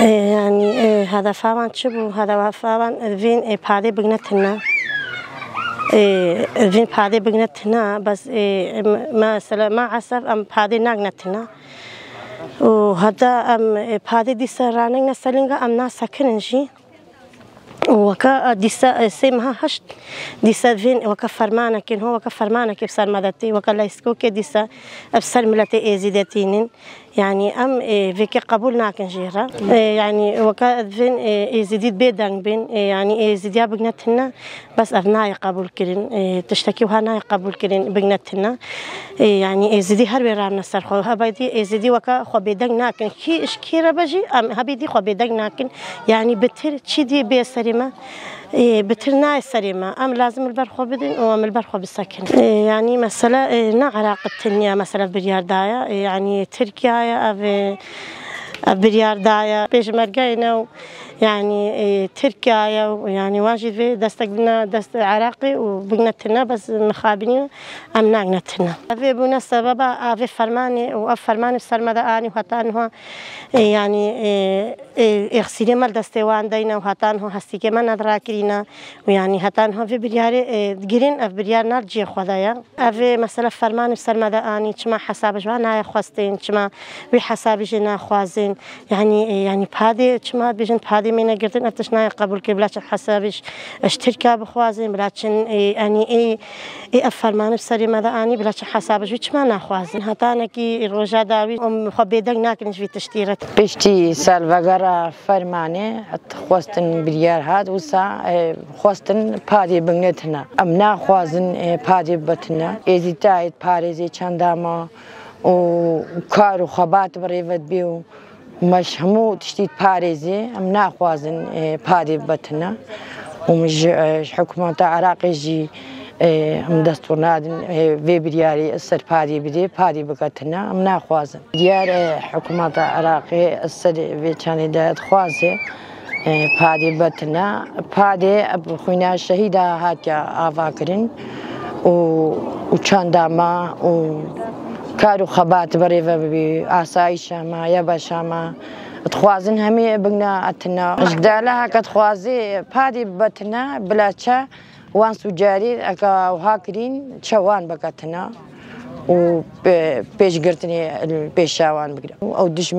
يعني هذا فاوان شبو هذا فاوان فين بادي بجنتنا فين بادي بجنتنا بس ما سلا ما عصف أم بادي ناقنتنا وهذا أم بادي دي سرانين نسلينغا أم ناس سكننشي وكا ديسا سيمها هشت ديسا فين وكا فرمانا كن هو وكا فرمانا كيف صار مدتي وكا لايسكو كي ديسا أبصر ملتي إزيدتينين يعني أم فيك قبول ناكن جيرا يعني وكا فين إزيديد بيدان بين يعني إزيديا بجنتنا بس أبناء قبول كرين تشتكي وهنا قبول كرين بجنتنا يعني إزيدي هربي رامنا سرخو هبيدي إزيدي وكا خو بيدان ناكن كي إشكيرا بجي أم هبيدي خو بيدان ناكن يعني بتر تشدي بيسريمة بترنا السريمة أم لازم البرخو بدين وأم البرخو بالسكن يعني مثلا نعراق التنيا مثلا بريار دايا يعني تركيا أو بريار دايا بيجمرجينا يعني تركيا يعني واجد في دستقنا دست عراقي وبقنتنا بس مخابنين أم ناقنتنا في بمناسبة في فرماني وفرماني بسرمدا آني وهتانها يعني إغسيلي مال دستوان دينا وهتانها هستيكي ما ندراكرينا ويعني هتانها في برياري جرين أف بريار نرجي خدايا في مثلا فرماني بسرمدا آني كما حساب جوانا خواستين كما بحساب جنا خوازين يعني بهذه كما بيجن بهذه من قرتين أتشنا قبل كبلاتش حسابش اشتركا بخوازين بلاتشن يعني إيه أفرمان بسري ماذا أني بلاتش حسابش وكما نخوازين هتانا كي الرجاء داوي خبيدك ناكنش في تشتيرة بيشتي سالفجرا فرماني خواستن بريار هاد وسا خواستن بادي بنتنا أمنا خوازن بادي بتنا إذا تايد باريزي چنداما وكارو خبات بريفت بيو مش همو تشتيت باريزي أمنا خوازن بادي بتنا ومش حكومة العراق يجي هم دستور نادن في برياري السر بادي بدي بادي بقتنا أمنا خوازن ديار حكومة العراق السر في كان دات خوازه بادي بتنا بادي بخوينا الشهيدة هاتيا آفاكرين وچنداما كارو خبات بريفة بآسايشة ما يباشا ما تخوازن همي بقنا أتنا جدالها كتخوازي بادي بتنا بلاتشا وان سجاري أكا وهاكرين شوان بقتنا وبيش قرتني البيشاوان بقرا أو دش